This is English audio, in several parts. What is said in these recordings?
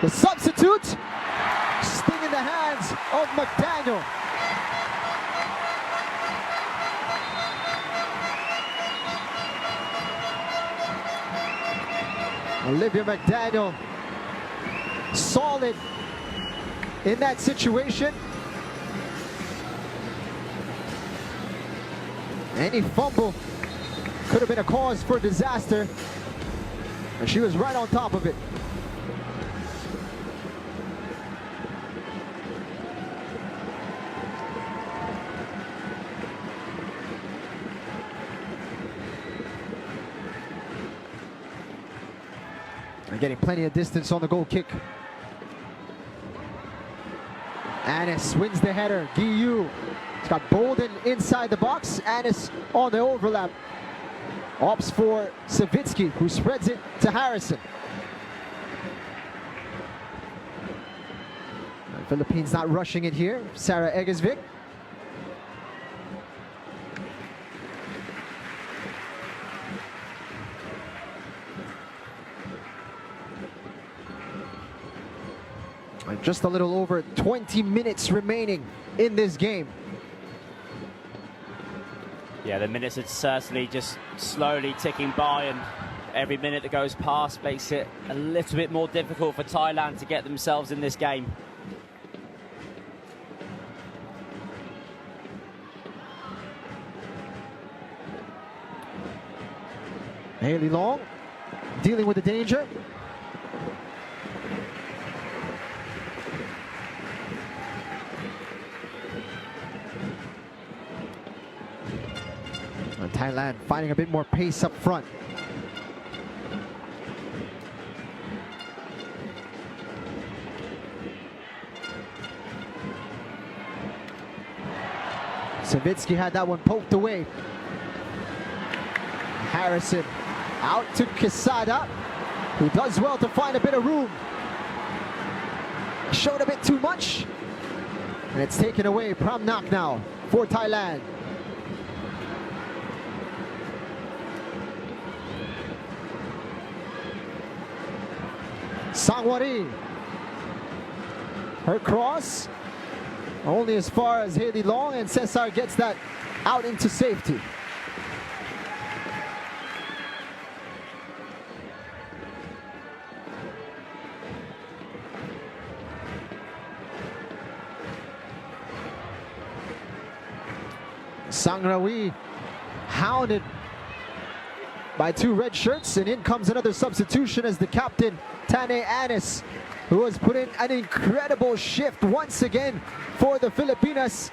The substitute, sting in the hands of McDaniel. Olivia McDaniel, solid in that situation. Any fumble could have been a cause for disaster, and she was right on top of it. And getting plenty of distance on the goal kick. Annis wins the header. Guillou. It's got Bolden inside the box. Annis on the overlap. Opts for Savitsky, who spreads it to Harrison. The Philippines not rushing it here. Sarah Egesvik. Just a little over 20 minutes remaining in this game. Yeah, the minutes are certainly just slowly ticking by, and every minute that goes past makes it a little bit more difficult for Thailand to get themselves in this game. Haley Long dealing with the danger. Thailand finding a bit more pace up front. Savitsky had that one poked away. Harrison out to Quesada, who does well to find a bit of room. Showed a bit too much, and it's taken away. Pramnak now for Thailand. Sangwari, her cross only as far as Haley Long, and Cesar gets that out into safety. Sangrawi hounded by two red shirts, and in comes another substitution as the captain, Tane Annis, who has put in an incredible shift once again for the Filipinas,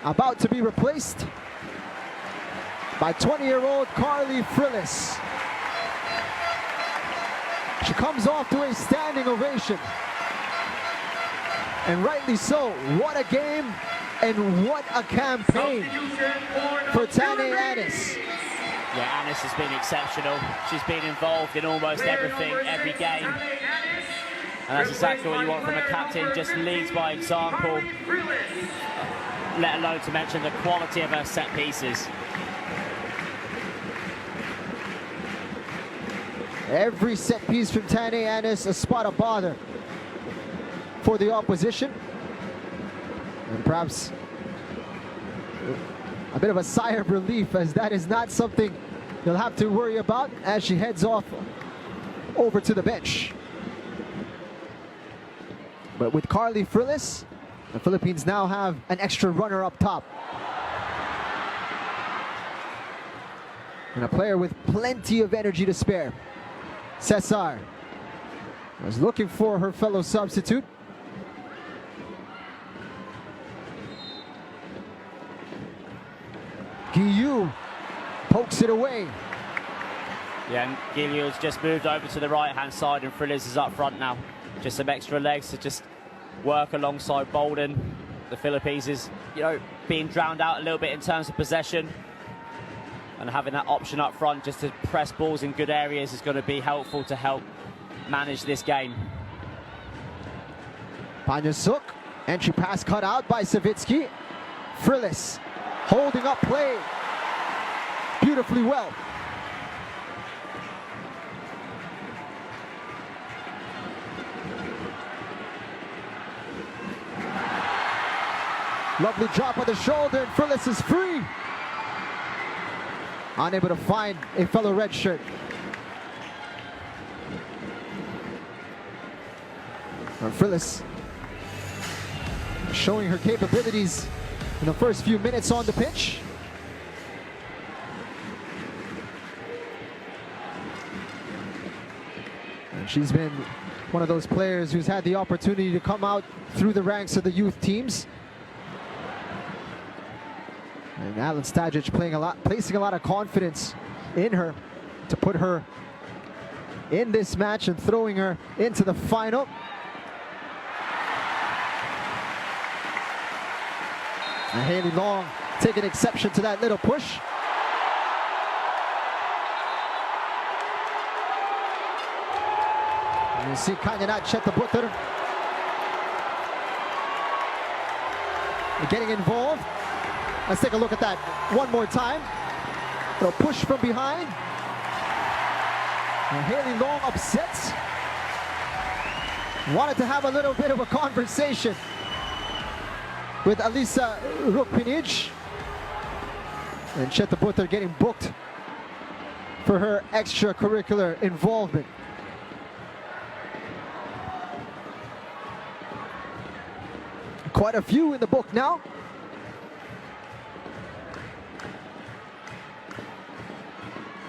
about to be replaced by 20-year-old Carly Frillis. She comes off to a standing ovation, and rightly so. What a game and what a campaign for Tane Annis. Yeah, Annis has been exceptional. She's been involved in almost everything, every game. And that's exactly what you want from a captain, just leads by example, let alone to mention the quality of her set pieces. Every set piece from Tane Annis, a spot of bother for the opposition. And perhaps a bit of a sigh of relief, as that is not something you'll have to worry about as she heads off over to the bench. But with Carly Frillis, the Philippines now have an extra runner up top. And a player with plenty of energy to spare. Cesar was looking for her fellow substitute. Guillou pokes it away. Yeah, and Guillau's just moved over to the right-hand side, and Frillis is up front now. Just some extra legs to just work alongside Bolden. The Philippines is, being drowned out a little bit in terms of possession, and having that option up front just to press balls in good areas is going to be helpful to help manage this game. Panyasuk, entry pass cut out by Savitsky. Frillis holding up play beautifully well. Lovely drop on the shoulder, and Frillis is free. Unable to find a fellow red shirt. Frillis showing her capabilities in the first few minutes on the pitch. And she's been one of those players who's had the opportunity to come out through the ranks of the youth teams. And Alan Stajic placing a lot of confidence in her to put her in this match and throwing her into the final. And Haley Long taking exception to that little push. And you see Kanyanat Chetabutter getting involved. Let's take a look at that one more time. Little push from behind. And Haley Long upset. Wanted to have a little bit of a conversation with Alisa Rukpinic. And Chetabutter getting booked for her extracurricular involvement. Quite a few in the book now.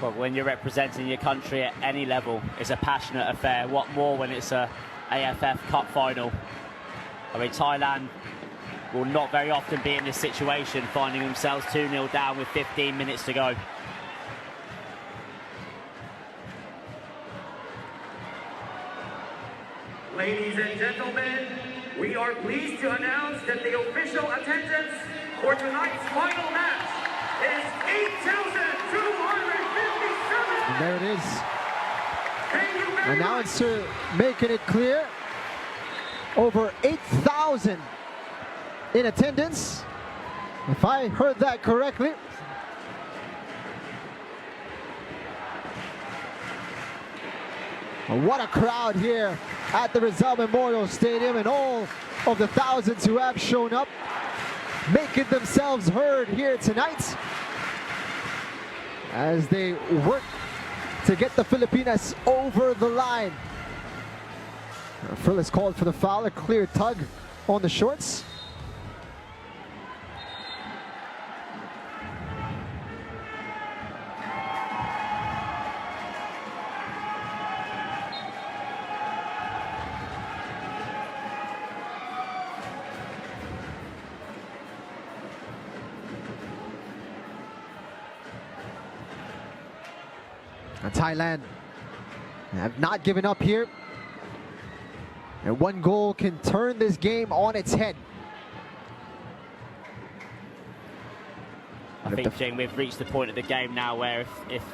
But when you're representing your country at any level, it's a passionate affair. What more when it's a AFF Cup final? I mean, Thailand will not very often be in this situation, finding themselves 2-0 down with 15 minutes to go. Ladies and gentlemen, we are pleased to announce that the official attendance for tonight's final match is 8,257. And there it is. Thank you very much. Announcer making it clear. Over 8,000 in attendance, if I heard that correctly. What a crowd here at the Rizal Memorial Stadium, and all of the thousands who have shown up making themselves heard here tonight as they work to get the Filipinas over the line. Frillis called for the foul, a clear tug on the shorts. And Thailand have not given up here. And one goal can turn this game on its head. I think, Jing, we've reached the point of the game now where if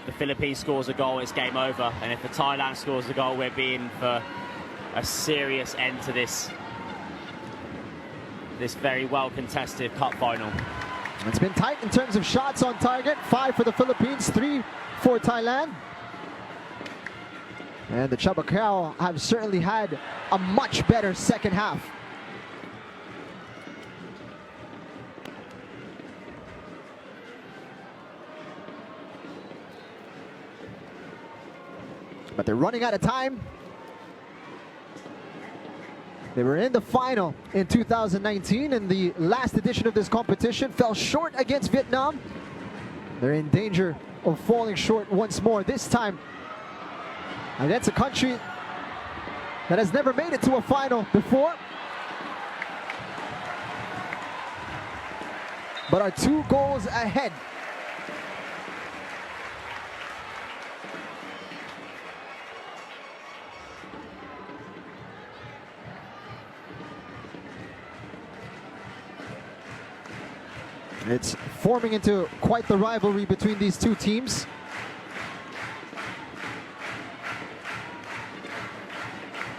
the Philippines scores a goal, it's game over. And if the Thailand scores a goal, we're being for a serious end to this very well-contested cup final. It's been tight in terms of shots on target. 5 for the Philippines, 3 for Thailand. And the Chabacao have certainly had a much better second half. But they're running out of time. They were in the final in 2019 in the last edition of this competition, fell short against Vietnam. They're in danger of falling short once more, this time against a country that has never made it to a final before, but are 2 goals ahead. It's forming into quite the rivalry between these two teams.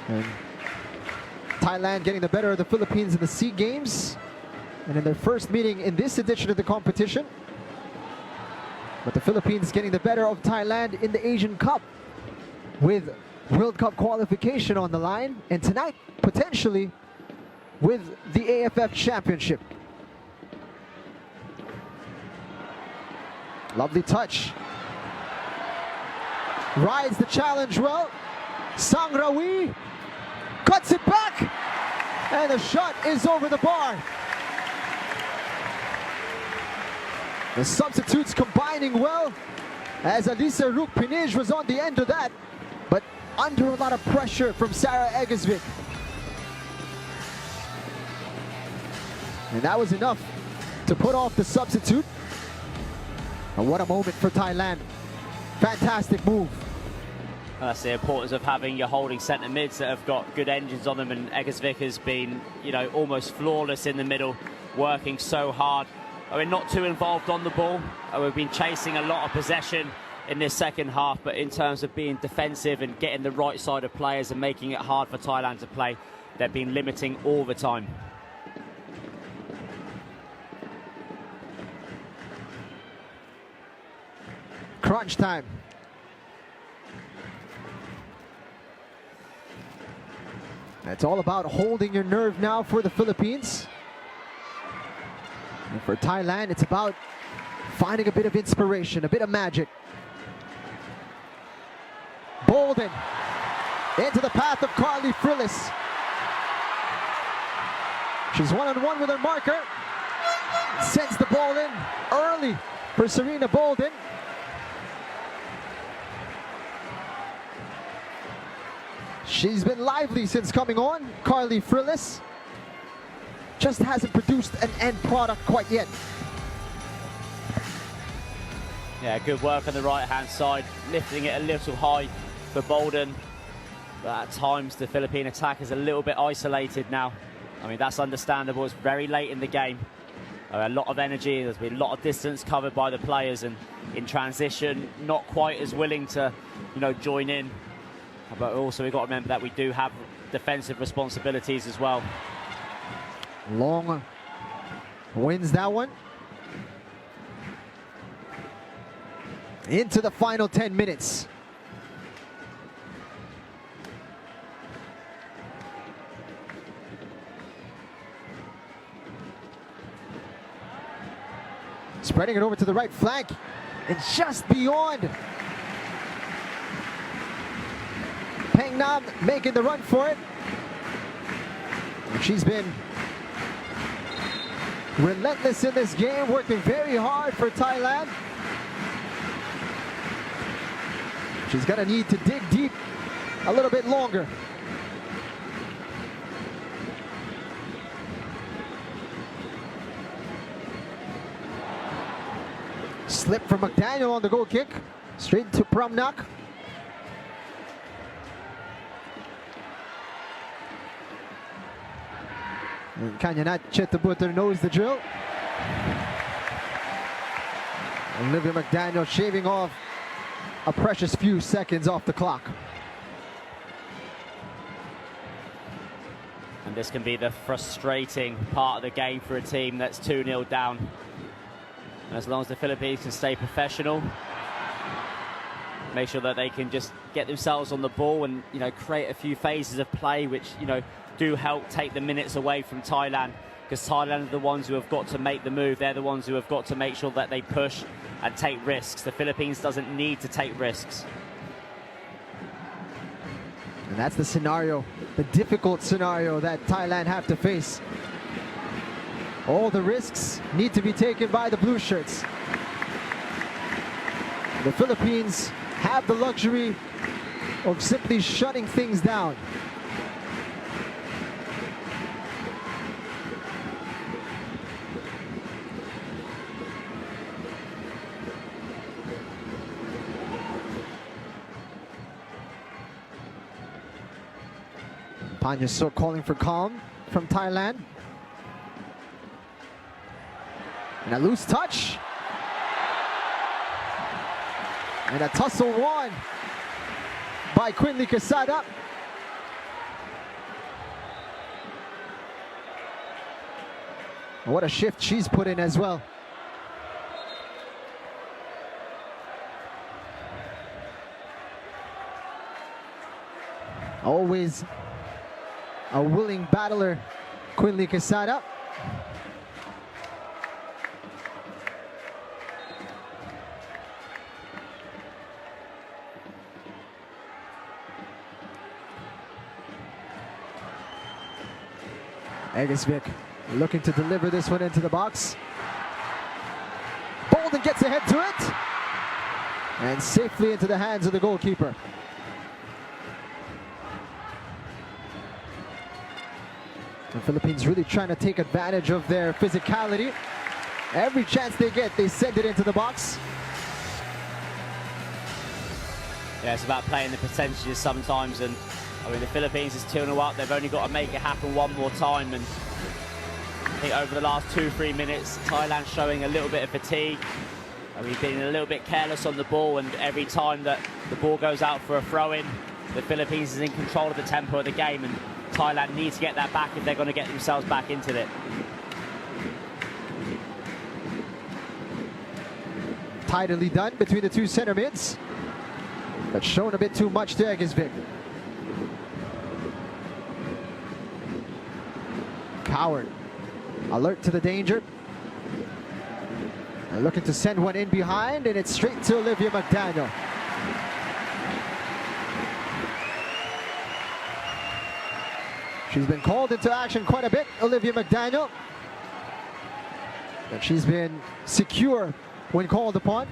And Thailand getting the better of the Philippines in the SEA Games and in their first meeting in this edition of the competition. But the Philippines getting the better of Thailand in the Asian Cup with World Cup qualification on the line, and tonight potentially with the AFF Championship. Lovely touch. Rides the challenge well. Sangrawi cuts it back, and the shot is over the bar. The substitutes combining well, as Alisa Ruk-Pinij was on the end of that, but under a lot of pressure from Sarah Egesvik. And that was enough to put off the substitute. And what a moment for Thailand. Fantastic move. That's the importance of having your holding centre mids that have got good engines on them, and Egesvik has been, you know, almost flawless in the middle, working so hard. I mean, not too involved on the ball. We've been chasing a lot of possession in this second half, but in terms of being defensive and getting the right side of players and making it hard for Thailand to play, they've been limiting all the time. Crunch time. It's all about holding your nerve now for the Philippines. And for Thailand, it's about finding a bit of inspiration, a bit of magic. Bolden into the path of Carly Frillis. She's one-on-one with her marker. Sends the ball in early for Serena Bolden. She's been lively since coming on, Carly Frillis. Just hasn't produced an end product quite yet. Yeah, good work on the right-hand side, lifting it a little high for Bolden. But at times, the Philippine attack is a little bit isolated now. I mean, that's understandable. It's very late in the game. A lot of energy. There's been a lot of distance covered by the players, and in transition, not quite as willing to, you know, join in. But also, we've got to remember that we do have defensive responsibilities as well. Long wins that one. Into the final 10 minutes. Spreading it over to the right flank, and just beyond. Peng Nam making the run for it. She's been relentless in this game, working very hard for Thailand. She's gonna need to dig deep a little bit longer. Slip from McDaniel on the goal kick, straight to Pramnak. And Kanyanat Chetabutter knows the drill. Olivia McDaniel shaving off a precious few seconds off the clock. And this can be the frustrating part of the game for a team that's 2-0 down. And as long as the Philippines can stay professional, make sure that they can just get themselves on the ball and, you know, create a few phases of play which, you know, do help take the minutes away from Thailand, because Thailand are the ones who have got to make the move. They're the ones who have got to make sure that they push and take risks. The Philippines doesn't need to take risks. And that's the scenario, the difficult scenario that Thailand have to face. All the risks need to be taken by the blue shirts. The Philippines have the luxury of simply shutting things down. Panyasuk calling for calm from Thailand. And a loose touch. And a tussle won by Quinley Quesada. What a shift she's put in as well. Always a willing battler, Quinley Quesada. Egesvik looking to deliver this one into the box. Bolden gets ahead to it. And safely into the hands of the goalkeeper. The Philippines really trying to take advantage of their physicality. Every chance they get, they send it into the box. Yeah, it's about playing the percentages sometimes, and I mean the Philippines is 2-0 up. They've only got to make it happen one more time, and I think over the last 2-3 minutes, Thailand showing a little bit of fatigue. I mean, being a little bit careless on the ball, and every time that the ball goes out for a throw-in, the Philippines is in control of the tempo of the game, and Thailand need to get that back if they're going to get themselves back into it. Tidily done between the two center mids, but shown a bit too much to Egesvik. Coward, alert to the danger. And looking to send one in behind, and it's straight to Olivia McDaniel. She's been called into action quite a bit, Olivia McDaniel. But she's been secure when called upon.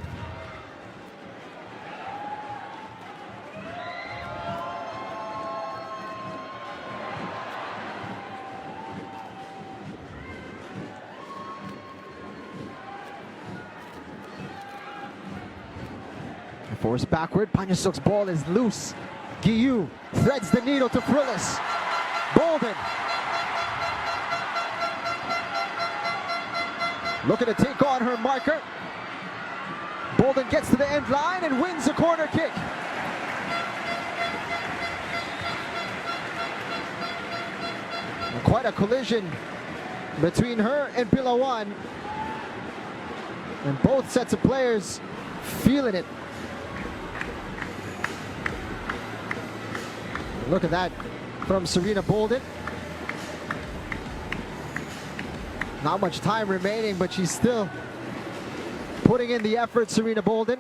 Forced backward, Panyasuk's ball is loose. Guiu threads the needle to Frillis. Bolden looking to take on her marker. Bolden gets to the end line and wins a corner kick. And quite a collision between her and Pilawan. And both sets of players feeling it. Look at that from Serena Bolden. Not much time remaining, but she's still putting in the effort, Serena Bolden.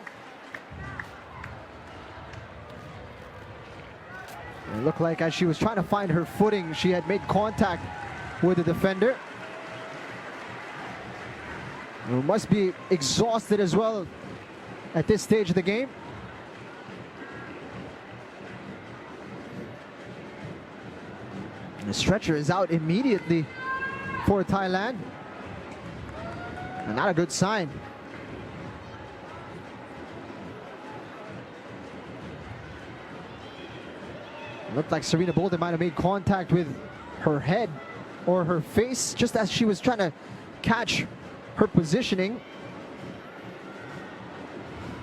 It looked like as she was trying to find her footing, she had made contact with the defender. Who must be exhausted as well at this stage of the game. The stretcher is out immediately for Thailand. And not a good sign. It looked like Serena Bolden might have made contact with her head or her face just as she was trying to catch her positioning.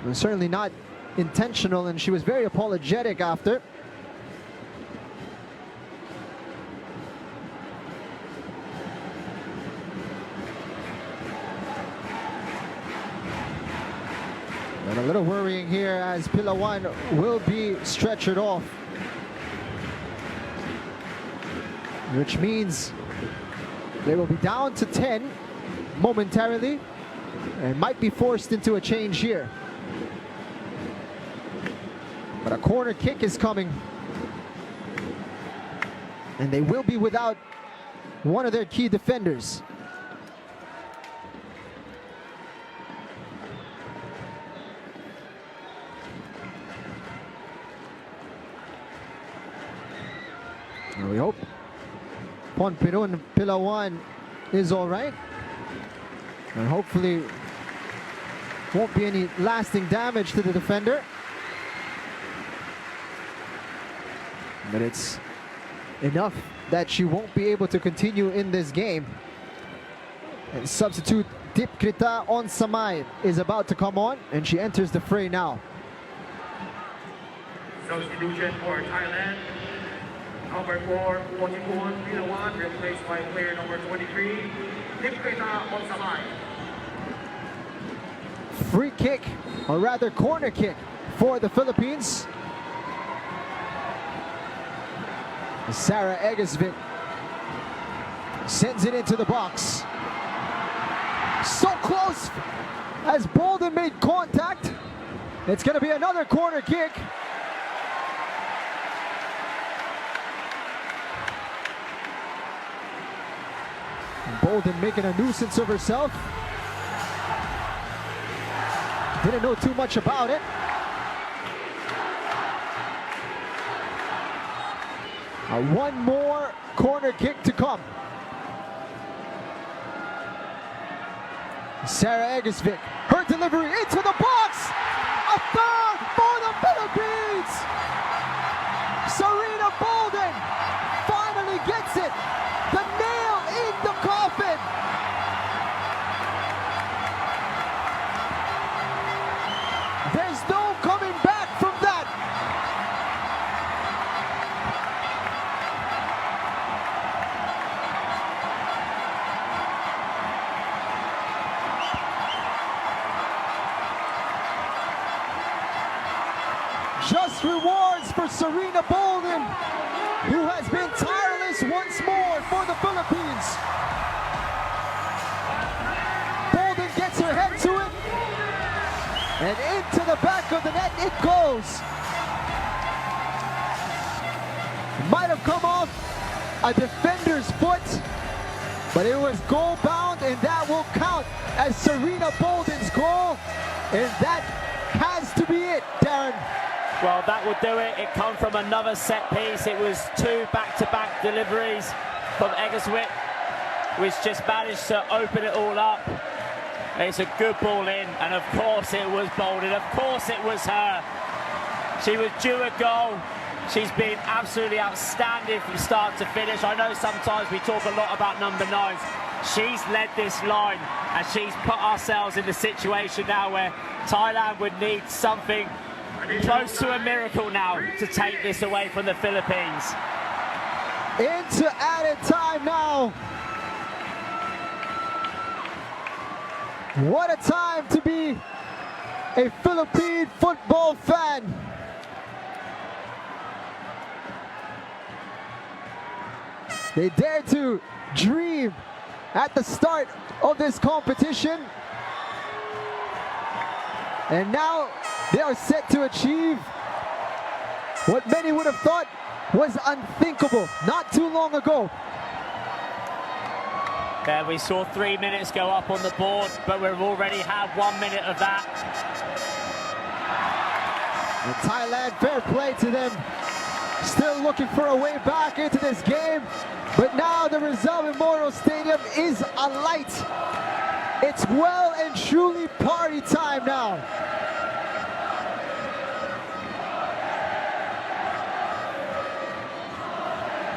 It was certainly not intentional, and she was very apologetic after. And a little worrying here as Pilawan will be stretchered off. Which means they will be down to 10 momentarily and might be forced into a change here. But a corner kick is coming. And they will be without one of their key defenders. And we hope Ponpirun Pilawan is all right. And hopefully won't be any lasting damage to the defender. But it's enough that she won't be able to continue in this game. And substitute Dipkrita Onsamay is about to come on, and she enters the fray now. Substitution for Thailand. Number 4, Ponpirun Pilawan, replaced by player number 23, Dipkrita Onsamay. Free kick, or rather corner kick, for the Philippines. Sarah Egesvik sends it into the box. So close as Bolden made contact. It's going to be another corner kick. Bolden making a nuisance of herself. Didn't know too much about it. One more corner kick to come. Sarah Egesvik, her delivery into the box. A third for the Philippines. Serena Bolden finally gets it. The nail in the coffin. There's no coming back from that. Just rewards for Serena Bolden, who has been tireless once more for the Philippines. Bolden gets her head to it, and into the back of the net it goes. Might have come off a defender's foot, but it was goal bound, and that will count as Serena Bolden's goal, and that has to be it, Darren. Well, that would do it. It come from another set piece. It was two back-to-back deliveries from Egesvik, which just managed to open it all up. It's a good ball in, and of course it was Bolden. Of course it was her. She was due a goal. She's been absolutely outstanding from start to finish. I know sometimes we talk a lot about number 9s. She's led this line, and she's put ourselves in the situation now where Thailand would need something close to a miracle now to take this away from the Philippines. Into added time now. What a time to be a Philippine football fan. They dared to dream at the start of this competition, and now they are set to achieve what many would have thought was unthinkable not too long ago. There we saw 3 minutes go up on the board, but we've already had 1 minute of that. And Thailand, fair play to them. Still looking for a way back into this game, but now the Rizal Memorial Stadium is alight. It's well and truly party time now.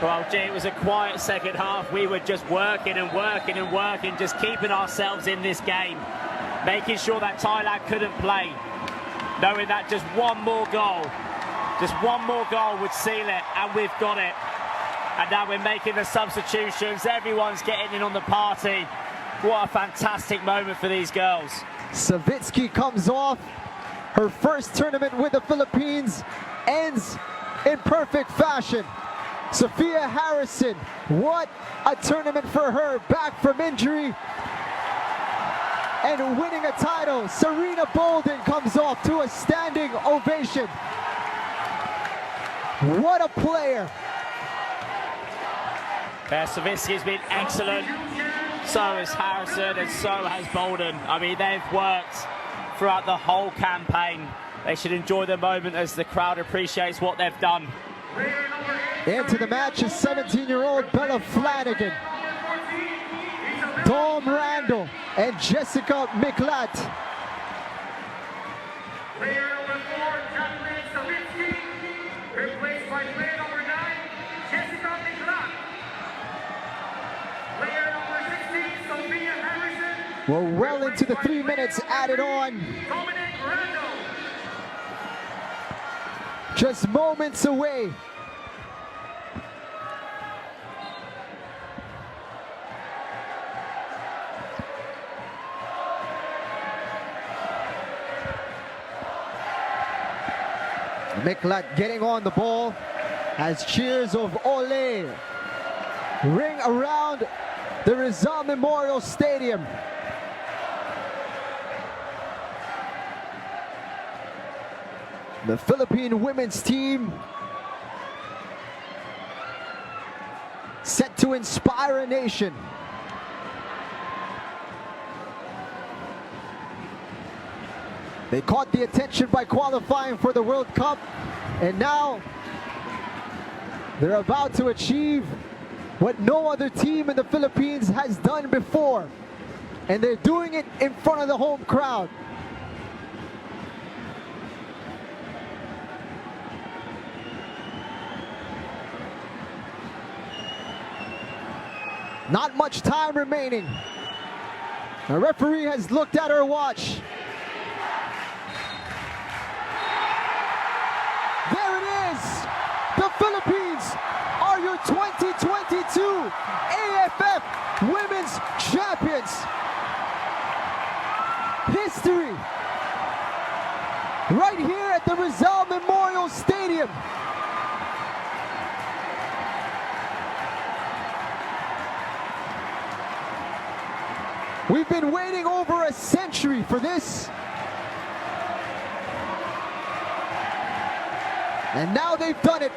Well, gee, it was a quiet second half. We were just working and working and working, just keeping ourselves in this game, making sure that Thailand couldn't play, knowing that just one more goal would seal it, and we've got it. And now we're making the substitutions. Everyone's getting in on the party. What a fantastic moment for these girls. Savitsky comes off. Her first tournament with the Philippines ends in perfect fashion. Sophia Harrison, what a tournament for her, back from injury and winning a title. Serena Bolden comes off to a standing ovation. What a player. Savitsky has been excellent. So has Harrison, and so has Bolden. I mean, they've worked throughout the whole campaign. They should enjoy the moment as the crowd appreciates what they've done. Into the match is 17-year-old Bella Flanagan, Dawn Randall, and Jessica Miklat. Player number 4, Jacqueline Savitsky, replaced by player number 9, Jessica Miklat. Player number 16, Sophia Harrison. We're well into the 3 minutes added on. Just moments away. Miklat getting on the ball as cheers of Ole ring around the Rizal Memorial Stadium. The Philippine women's team set to inspire a nation. They caught the attention by qualifying for the World Cup, and now they're about to achieve what no other team in the Philippines has done before, and they're doing it in front of the home crowd. Not much time remaining. The referee has looked at her watch. There it is! The Philippines are your 2022 AFF Women's Champions. History right here at the Rizal Memorial Stadium. We've been waiting over a century for this. And now they've done it.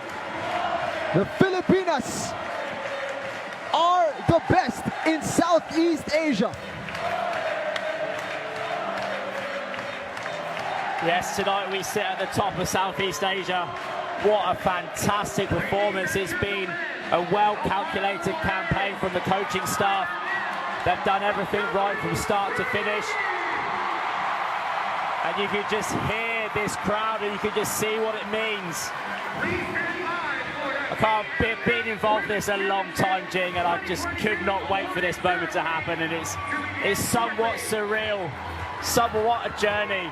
The Filipinas are the best in Southeast Asia. Yes, tonight we sit at the top of Southeast Asia. What a fantastic performance it's been. A well-calculated campaign from the coaching staff. They've done everything right from start to finish. And you could just hear this crowd and you could just see what it means. I can't been involved in this a long time, Jing, and I just could not wait for this moment to happen. And it's somewhat surreal. What a journey.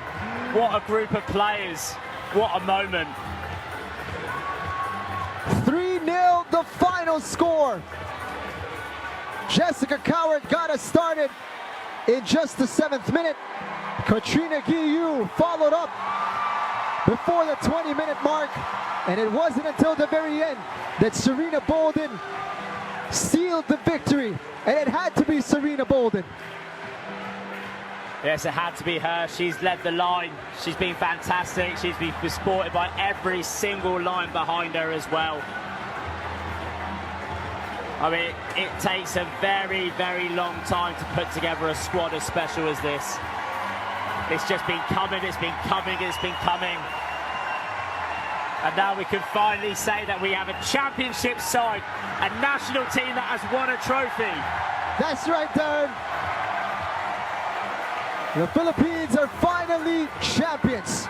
What a group of players. What a moment. 3-0 the final score. Jessica Coward got us started in just the 7th minute. Katrina Guiu followed up before the 20-minute mark, and it wasn't until the very end that Serena Bolden sealed the victory, and it had to be Serena Bolden. Yes, it had to be her. She's led the line. She's been fantastic. She's been supported by every single line behind her as well. I mean, it takes a very, very long time to put together a squad as special as this. It's just been coming, it's been coming, it's been coming. And now we can finally say that we have a championship side, a national team that has won a trophy. That's right, Darren. The Philippines are finally champions.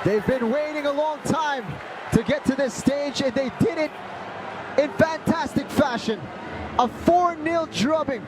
They've been waiting a long time to get to this stage, and they did it in fantastic fashion. A 4-0 drubbing.